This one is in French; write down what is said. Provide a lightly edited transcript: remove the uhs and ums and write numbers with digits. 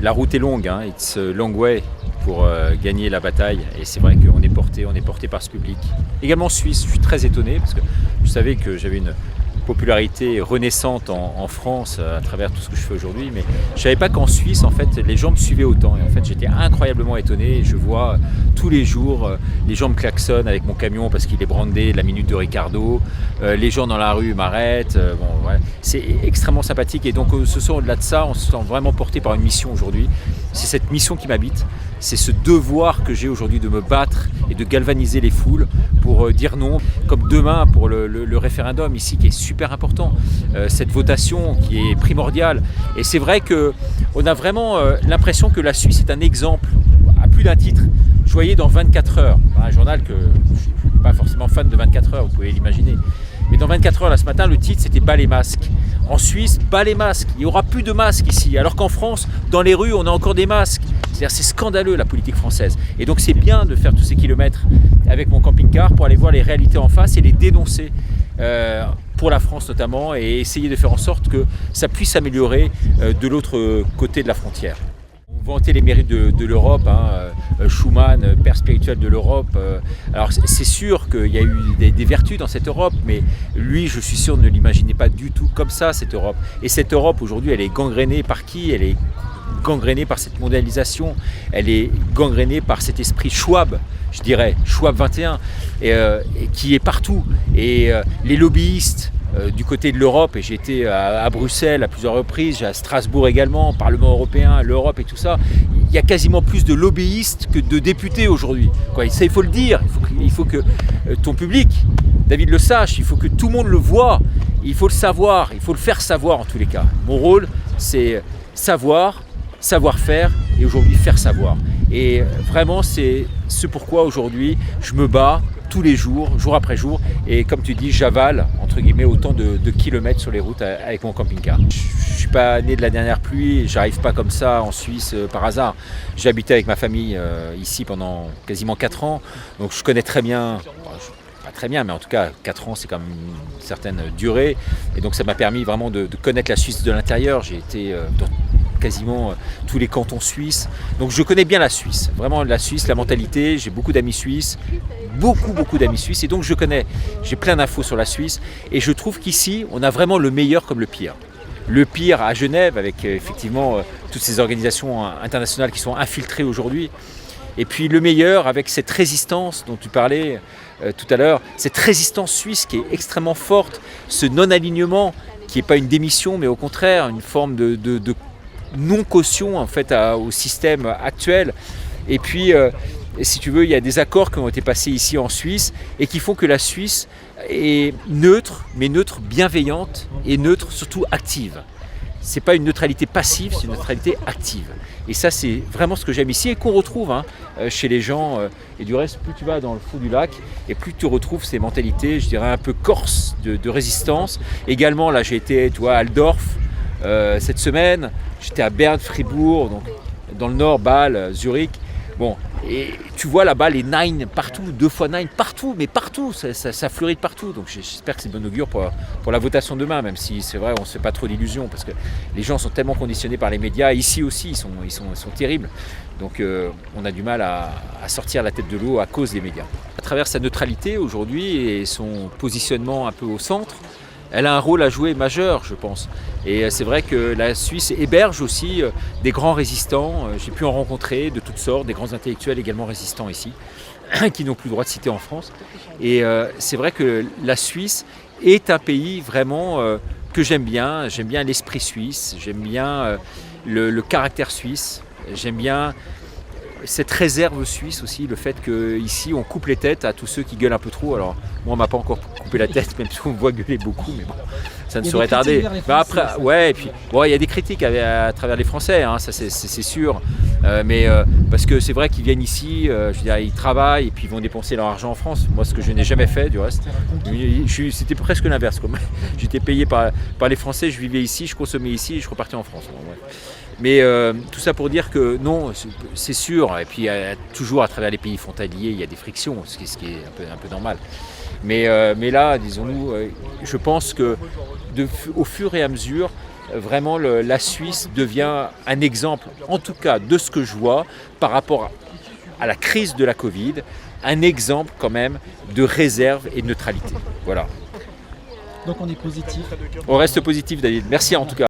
la route est longue, hein, it's a long way pour gagner la bataille. Et c'est vrai qu'on est porté par ce public. Également suisse, je suis très étonné parce que je savais que j'avais une popularité renaissante en France à travers tout ce que je fais aujourd'hui, mais je ne savais pas qu'en Suisse, en fait, les gens me suivaient autant. Et en fait, j'étais incroyablement étonné. Je vois tous les jours, les gens me klaxonnent avec mon camion parce qu'il est brandé la minute de Ricardo. Les gens dans la rue m'arrêtent. Bon, ouais. C'est extrêmement sympathique. Et donc, ce soir, au-delà de ça, on se sent vraiment porté par une mission aujourd'hui. C'est cette mission qui m'habite. C'est ce devoir que j'ai aujourd'hui de me battre et de galvaniser les foules pour dire non. Comme demain pour le référendum ici qui est super important, cette votation qui est primordiale. Et c'est vrai qu'on a vraiment l'impression que la Suisse est un exemple, à plus d'un titre. Je voyais dans 24 heures, dans un journal que je ne suis pas forcément fan de 24 heures, vous pouvez l'imaginer. Mais dans 24 heures, là, ce matin, le titre, c'était « Bas les masques ». En Suisse, bas les masques. Il n'y aura plus de masques ici. Alors qu'en France, dans les rues, on a encore des masques. C'est-à-dire, c'est scandaleux, la politique française. Et donc, c'est bien de faire tous ces kilomètres avec mon camping-car pour aller voir les réalités en face et les dénoncer pour la France notamment et essayer de faire en sorte que ça puisse s'améliorer de l'autre côté de la frontière. On vantait les mérites de l'Europe, hein, Schuman, père spirituel de l'Europe. Alors c'est sûr qu'il y a eu des vertus dans cette Europe, mais lui, je suis sûr, ne l'imaginait pas du tout comme ça, cette Europe. Et cette Europe, aujourd'hui, elle est gangrénée par qui ? Elle est gangrénée par cette mondialisation, elle est gangrénée par cet esprit Schwab, je dirais, Schwab 21, et qui est partout. Et les lobbyistes, du côté de l'Europe, et j'ai été à Bruxelles à plusieurs reprises, à Strasbourg également, Parlement européen, l'Europe et tout ça, il y a quasiment plus de lobbyistes que de députés aujourd'hui. Ça, il faut le dire, il faut que ton public, David, le sache, il faut que tout le monde le voit, il faut le savoir, il faut le faire savoir en tous les cas. Mon rôle, c'est savoir-faire et aujourd'hui faire savoir. Et vraiment, c'est ce pourquoi aujourd'hui je me bats tous les jours, jour après jour, et comme tu dis, j'avale, entre guillemets, autant de kilomètres sur les routes avec mon camping-car. Je ne suis pas né de la dernière pluie, j'arrive pas comme ça en Suisse par hasard. J'ai habité avec ma famille ici pendant quasiment 4 ans, donc je connais très bien, pas très bien, mais en tout cas 4 ans c'est quand même une certaine durée, et donc ça m'a permis vraiment de connaître la Suisse de l'intérieur. J'ai été dans quasiment tous les cantons suisses. Donc je connais bien la Suisse, vraiment la Suisse, la mentalité, j'ai beaucoup d'amis suisses, beaucoup d'amis suisses, et donc j'ai plein d'infos sur la Suisse, et je trouve qu'ici, on a vraiment le meilleur comme le pire. Le pire à Genève, avec effectivement toutes ces organisations internationales qui sont infiltrées aujourd'hui, et puis le meilleur avec cette résistance dont tu parlais tout à l'heure, cette résistance suisse qui est extrêmement forte, ce non-alignement qui n'est pas une démission, mais au contraire une forme de non-caution en fait au système actuel. Et puis, si tu veux, il y a des accords qui ont été passés ici en Suisse et qui font que la Suisse est neutre, mais neutre bienveillante et neutre surtout active. C'est pas une neutralité passive, c'est une neutralité active. Et ça, c'est vraiment ce que j'aime ici et qu'on retrouve chez les gens. Et du reste, plus tu vas dans le fond du lac et plus tu retrouves ces mentalités, je dirais un peu corse de résistance. Également, là, j'ai été à Aldorf cette semaine. J'étais à Berne, Fribourg, donc dans le nord, Bâle, Zurich. Bon, et tu vois là-bas les nines partout, 2 fois 9 partout, mais partout, ça fleurit de partout. Donc j'espère que c'est de bon augure pour la votation demain, même si c'est vrai, on ne se fait pas trop d'illusions, parce que les gens sont tellement conditionnés par les médias. Ici aussi, ils sont terribles. Donc on a du mal à sortir la tête de l'eau à cause des médias. À travers sa neutralité aujourd'hui et son positionnement un peu au centre, elle a un rôle à jouer majeur, je pense. Et c'est vrai que la Suisse héberge aussi des grands résistants. J'ai pu en rencontrer de toutes sortes, des grands intellectuels également résistants ici, qui n'ont plus le droit de citer en France. Et c'est vrai que la Suisse est un pays vraiment que j'aime bien. J'aime bien l'esprit suisse, j'aime bien le caractère suisse, j'aime bien cette réserve suisse aussi, le fait qu'ici on coupe les têtes à tous ceux qui gueulent un peu trop. Alors moi on m'a pas encore coupé la tête, même si on me voit gueuler beaucoup, mais bon, ça ne saurait tarder. Après, ouais, et puis bon, il y a des critiques à travers les Français, hein, ça c'est sûr, mais parce que c'est vrai qu'ils viennent ici, je veux dire, ils travaillent et puis ils vont dépenser leur argent en France. Moi, ce que je n'ai jamais fait du reste, c'était presque l'inverse. J'étais payé par les Français, je vivais ici, je consommais ici et je repartais en France. Bon, ouais. Mais tout ça pour dire que non, c'est sûr, et puis toujours à travers les pays frontaliers, il y a des frictions, ce qui est un peu normal. Mais là, disons-nous, je pense que au fur et à mesure, vraiment la Suisse devient un exemple, en tout cas de ce que je vois par rapport à la crise de la Covid, un exemple quand même de réserve et de neutralité. Voilà. Donc on est positif. On reste positif, David. Merci en tout cas.